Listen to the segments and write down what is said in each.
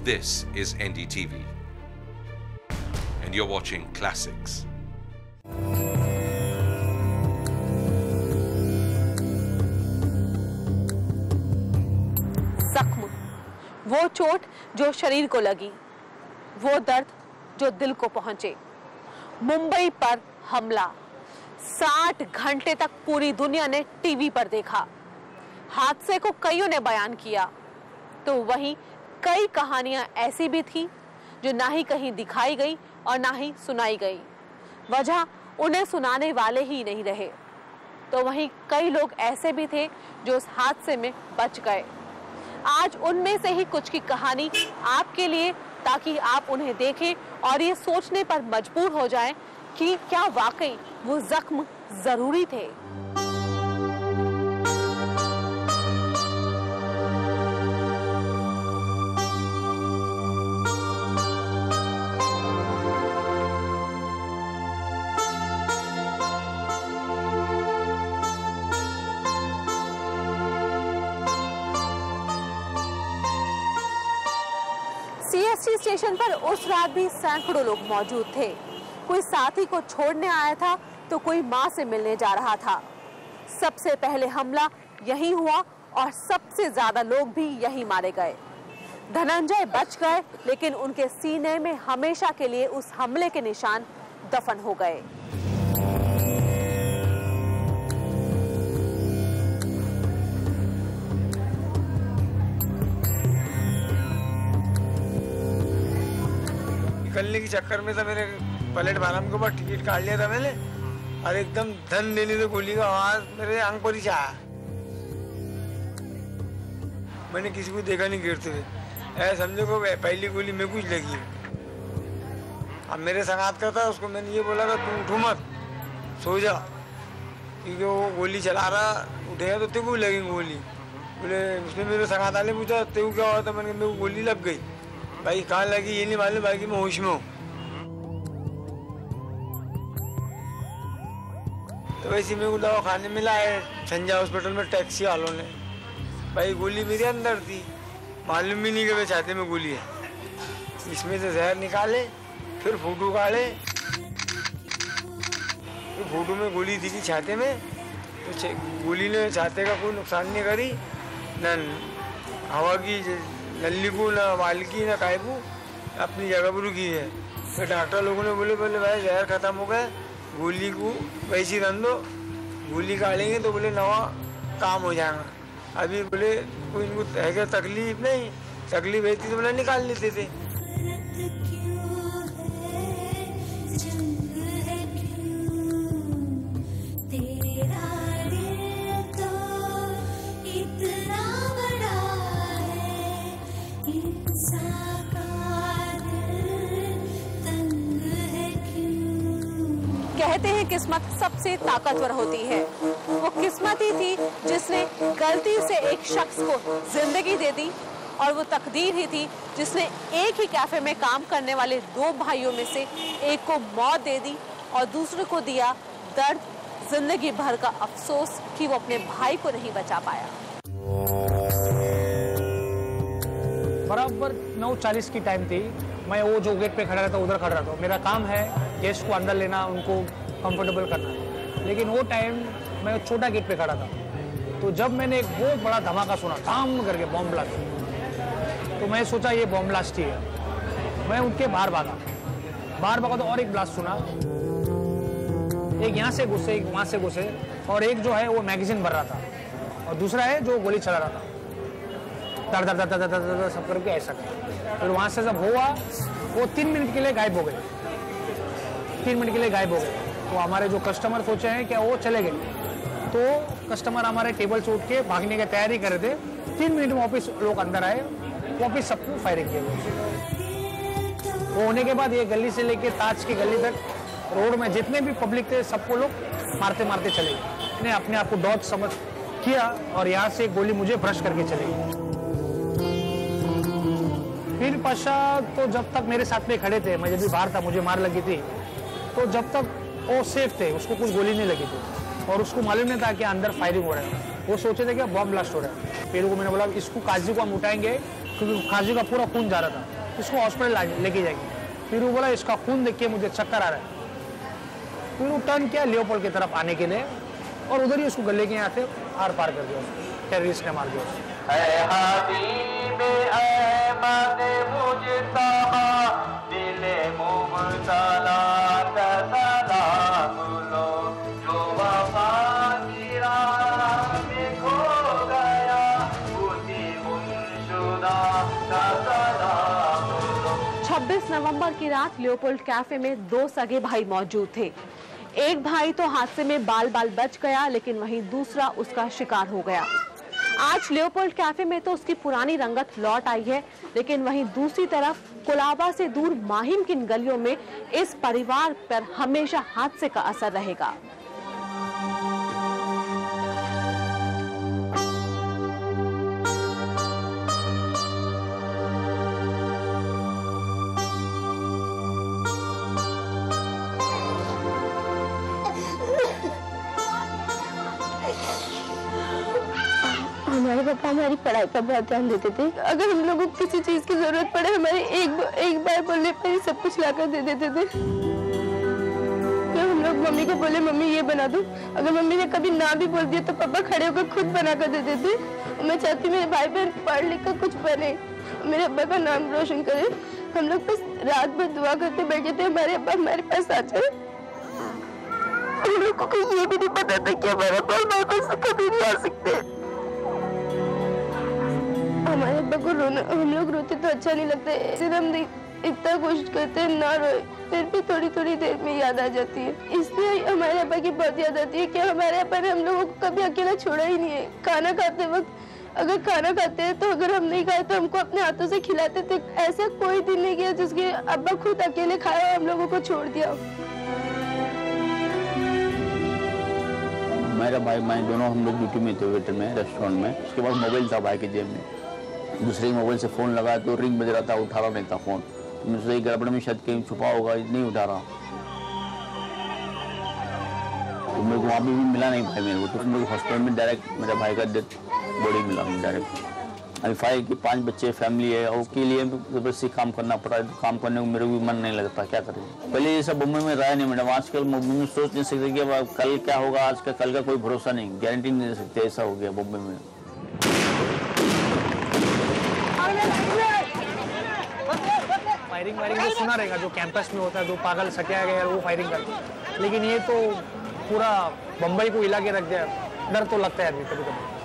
This is NDTV, and you're watching Classics. जख्म, वो चोट जो शरीर को लगी, वो दर्द जो दिल को पहुंचे। मुंबई पर हमला 60 घंटे तक पूरी दुनिया ने टीवी पर देखा। हादसे को कईयों ने बयान किया, तो वहीं कई कहानियां ऐसी भी थी जो ना ही कहीं दिखाई गई और ना ही सुनाई गई। वजह उन्हें सुनाने वाले ही नहीं रहे। तो वहीं कई लोग ऐसे भी थे जो उस हादसे में बच गए। आज उनमें से ही कुछ की कहानी आपके लिए, ताकि आप उन्हें देखें और ये सोचने पर मजबूर हो जाएं कि क्या वाकई वो जख्म जरूरी थे। सीएसटी स्टेशन पर उस रात भी सैकड़ों लोग मौजूद थे। कोई साथी को छोड़ने आया था तो कोई मां से मिलने जा रहा था। सबसे पहले हमला यही हुआ और सबसे ज्यादा लोग भी यही मारे गए। धनंजय बच गए, लेकिन उनके सीने में हमेशा के लिए उस हमले के निशान दफन हो गए। निकलने के चक्कर में तो मेरे प्लेटफार्म के ऊपर टिकट काट लिया था मैंने, और एकदम धन देने से गोली का आवाज मेरे आंख पर ही चाहा। मैंने किसी को देखा नहीं गिरते हुए, ऐसा समझो को पहली गोली मेरे को ही लगी। अब मेरे संगात का था, उसको मैंने ये बोला था तू उठो मत, सो जा, क्योंकि वो गोली चला रहा, उठेगा तो तेरे को भी लगेगी गोली। बोले उसने मेरे संगात वाले पूछा तेरे को क्या हुआ था, मैंने मेरे को गोली लग गई। भाई कहाँ लगी ये नहीं मालूम, बाकी मैं होश में हूँ। तो वैसे मेरे को दवा खाने मिला है संजय हॉस्पिटल में, टैक्सी वालों ने। भाई गोली मेरे अंदर थी, मालूम भी नहीं कि वे छाते में गोली है। इसमें से जहर निकाले, फिर फोटो काढ़े, फिर फोटो में गोली थी छाते में। तो गोली ने छाते का कोई नुकसान नहीं करी, न हवा की नली को, ना वाल की, ना काय को, अपनी जगह पर रुकी है। फिर डॉक्टर लोगों ने बोले भाई जहर खत्म हो गया, गोली को वैसी रन दो, गोली काटेंगे तो बोले नवा काम हो जाएगा। अभी बोले कोई इनको है क्या तकलीफ, नहीं तकलीफ रहती तो बोले निकाल लेते थे। कहते हैं किस्मत सबसे ताकतवर होती है। वो किस्मत ही थी जिसने गलती से एक शख्स को जिंदगी दे दी, और वो तकदीर ही थी जिसने एक ही कैफे में काम करने वाले दो भाइयों में से एक को मौत दे दी और दूसरे को दिया दर्द, जिंदगी भर का अफसोस कि वो अपने भाई को नहीं बचा पाया। बराबर 9:40 की टाइम थी। मैं वो जो गेट पे खड़ा रहता उधर खड़ा रहता हूँ। मेरा काम है गेस्ट को अंदर लेना, उनको कंफर्टेबल करना। लेकिन वो टाइम मैं छोटा गेट पे खड़ा था, तो जब मैंने एक बहुत बड़ा धमाका सुना, धाम करके बॉम्ब ब्लास्ट, तो मैं सोचा ये बॉम्ब ब्लास्ट ही है। मैं उनके बाहर भागा तो और एक ब्लास्ट सुना। एक यहाँ से घुसे, एक वहाँ से घुसे, और एक जो है वो मैगजीन भर रहा था, और दूसरा है जो गोली चला रहा था। दर दर दर दर दर दर सब करके ऐसा। फिर वहाँ से जब हुआ, वो 3 मिनट के लिए गायब हो गए। 3 मिनट के लिए गायब हो गए। तो हमारे जो कस्टमर सोचे हैं क्या वो चले गए, तो कस्टमर हमारे टेबल से उठ के भागने की तैयारी कर रहे थे। 3 मिनट में वापिस लोग अंदर आए, वापिस सबको फायरिंग किया। वो होने के बाद ये गली से लेके ताज की गली तक रोड में जितने भी पब्लिक थे सबको लोग मारते मारते चले गए। मैंने अपने आप को डॉज समझ किया और यहाँ से गोली मुझे ब्रश करके चले गई। फिर पश्चात तो जब तक मेरे साथ में खड़े थे, मैं जब भी बाहर था, मुझे मार लगी थी, तो जब तक वो सेफ थे, उसको कुछ गोली नहीं लगी थी और उसको मालूम नहीं था कि अंदर फायरिंग हो रहा है। वो सोचे थे कि बॉम्ब ब्लास्ट हो रहा है। फिर वो मैंने बोला इसको काजी को हम उठाएंगे, क्योंकि काजी का पूरा खून जा रहा था। इसको हॉस्पिटल लेके जाएगी। फिर वो बोला इसका खून देख के मुझे चक्कर आ रहा है। फिर वो टर्न किया लियोपोल्ड की तरफ आने के लिए और उधर ही उसको गले के यहाँ से आर पार कर दिया, उसको टेररिस्ट ने मार दिया उसको। नवंबर की रात लियोपोल्ड कैफे में दो सगे भाई मौजूद थे। एक भाई तो हादसे में बाल बाल बच गया, लेकिन वहीं दूसरा उसका शिकार हो गया। आज लियोपोल्ड कैफे में तो उसकी पुरानी रंगत लौट आई है, लेकिन वहीं दूसरी तरफ कोलाबा से दूर माहिम की गलियों में इस परिवार पर हमेशा हादसे का असर रहेगा। हमारे पापा हमारी पढ़ाई पर बहुत ध्यान देते थे। अगर हम लोगों को किसी चीज की जरूरत पड़े, हमारे एक बार बोलने पर ही सब कुछ लाकर दे देते थे। तो हम लोग मम्मी को बोले मम्मी ये बना दो, अगर मम्मी ने कभी ना भी बोल दिया तो पापा खड़े होकर खुद बना कर दे देते। मैं चाहती मेरे भाई बहन पढ़ लिख कर कुछ बने, मेरे अब्बा का नाम रोशन करे। हम लोग बस रात भर दुआ करते बैठे थे हमारे अब्बा हमारे पास आ जाए। हम लोग को ये भी नहीं पता था कि हमारे अब्बा हमारे पास कभी नहीं आ सकते। हमारे अब्बा को रोना, हम लोग रोते तो अच्छा नहीं लगता है, फिर हम इतना कोशिश करते हैं ना रोए, फिर भी थोड़ी थोड़ी देर में याद आ जाती है। इसलिए हमारे अब्बा की बहुत याद आती है कि हमारे अब्बा ने हम लोगों को कभी अकेला छोड़ा ही नहीं है। खाना खाते वक्त अगर खाना खाते हैं तो अगर हम नहीं खाए तो हमको अपने हाथों से खिलाते थे। ऐसा कोई दिन नहीं गया जिसके अब्बा खुद अकेले खाया और हम लोगों को छोड़ दिया। मेरा भाई मैं दोनों हम लोग ड्यूटी में थे, वेटर में, रेस्टोरेंट में। उसके बाद मोबाइल था भाई के जेब में, दूसरे मोबाइल से फ़ोन लगाया तो रिंग बज रहा था, उठा रहा नहीं था फ़ोन। तो मैं सोचा गड़बड़ में शायद कहीं छुपा होगा, नहीं उठा रहा। तो मेरे को वहाँ भी मिला नहीं भाई मेरे को, तो मेरे को हॉस्पिटल में डायरेक्ट मेरा भाई का डेथ बॉडी मिला डायरेक्ट। अभी फाइव की 5 बच्चे फैमिली है, और उसके लिए ज़बरदस्ती काम करना पड़ा है। काम करने को मेरे को भी मन नहीं लगता, क्या करें। पहले ये सब मुंबई में रहा नहीं मैडम, आजकल मुंबई में सोच नहीं सकते कि कल क्या होगा, आज का कल का कोई भरोसा नहीं, गारंटी नहीं दे सकते। ऐसा हो गया मुंबई में। फायरिंग तो सुना रहेगा, जो कैंपस में होता है, जो पागल सटिया गया वो फायरिंग करते हैं, लेकिन ये तो पूरा बम्बई को हिला के रख दिया। डर तो लगता है आदमी कभी कभी।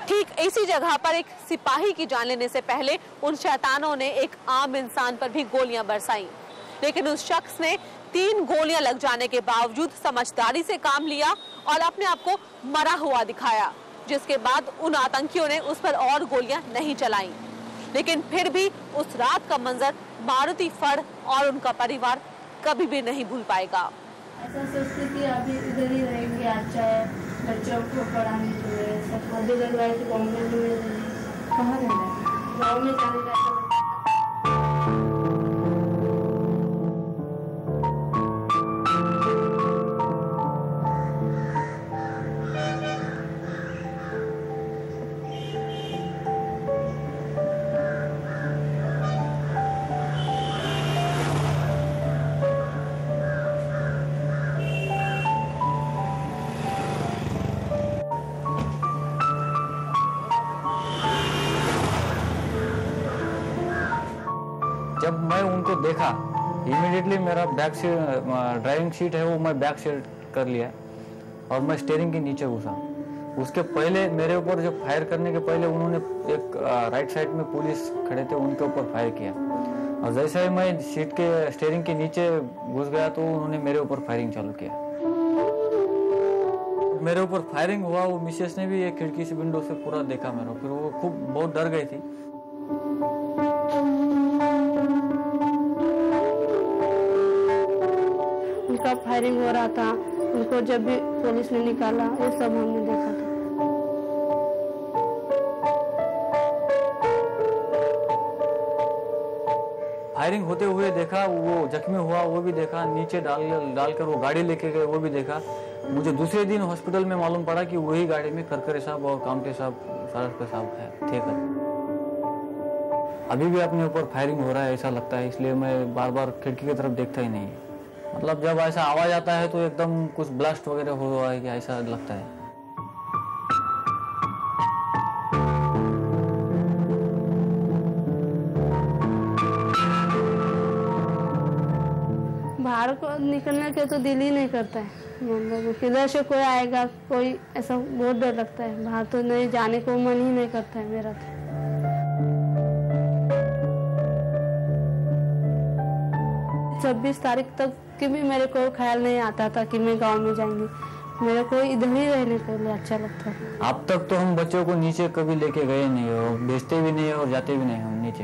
ठीक इसी जगह पर एक सिपाही की जान लेने से पहले उन शैतानों ने एक आम इंसान पर भी गोलियां बरसाई, लेकिन उस शख्स ने 3 गोलियां लग जाने के बावजूद समझदारी से काम लिया और अपने आप को मरा हुआ दिखाया, जिसके बाद उन आतंकियों ने उस पर और गोलियां नहीं चलाई। लेकिन फिर भी उस रात का मंजर मारुति फड़ और उनका परिवार कभी भी नहीं भूल पाएगा। ऐसा सोचते कि अभी इधर ही रहेंगे, अच्छा है, बच्चों को पढ़ाने के लिए सब अभी लगवाए थे, बॉम्बे में कहाँ रहना है, गाँव में जाने का। जब मैं उनको देखा, इमीडिएटली मेरा बैक से ड्राइविंग सीट है वो मैं बैक से कर लिया और मैं स्टीयरिंग के नीचे घुसा। उसके पहले मेरे ऊपर जो फायर करने के पहले उन्होंने एक राइट साइड में पुलिस खड़े थे, उनके ऊपर फायर किया और जैसे ही मैं सीट के स्टीयरिंग के नीचे घुस गया तो उन्होंने मेरे ऊपर फायरिंग चालू किया। मेरे ऊपर फायरिंग हुआ, वो मिसेस ने भी एक खिड़की से विंडो से पूरा देखा मेरा, फिर वो खूब बहुत डर गई थी। उनका फायरिंग हो रहा था, उनको जब भी पुलिस ने निकाला ये सब हमने देखा था। फायरिंग होते हुए देखा, वो जख्मी हुआ वो भी देखा, नीचे डालकर वो गाड़ी लेके गए वो भी देखा। मुझे दूसरे दिन हॉस्पिटल में मालूम पड़ा कि वही गाड़ी में करकरे साहब और कामटे साहब, सारस्वत साहब थे। अभी भी अपने ऊपर फायरिंग हो रहा है ऐसा लगता है, इसलिए मैं बार बार खिड़की की तरफ देखता ही नहीं। मतलब जब ऐसा आवाज़ आता है तो एकदम कुछ ब्लास्ट वगैरह हुआ है कि ऐसा लगता है। बाहर को निकलने के तो दिल ही नहीं करता है। मतलब किधर से कोई आएगा, कोई ऐसा बहुत डर लगता है। बाहर तो नहीं जाने को मन ही नहीं करता है मेरा तो। 26 तारीख तक कि भी मेरे को ख्याल नहीं आता था कि मैं गांव में जाएंगी। मेरे को इधर ही रहने के लिए अच्छा लगता है। अब तक तो हम बच्चों को नीचे कभी लेके गए नहीं हो, भेजते भी नहीं और जाते भी नहीं हम नीचे।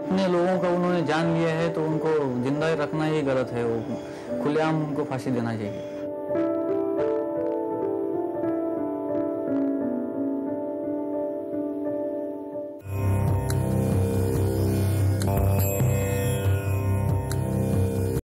अपने लोगों का उन्होंने जान लिया है तो उनको जिंदा रखना ही गलत है। वो खुलेआम उनको फांसी देना चाहिए।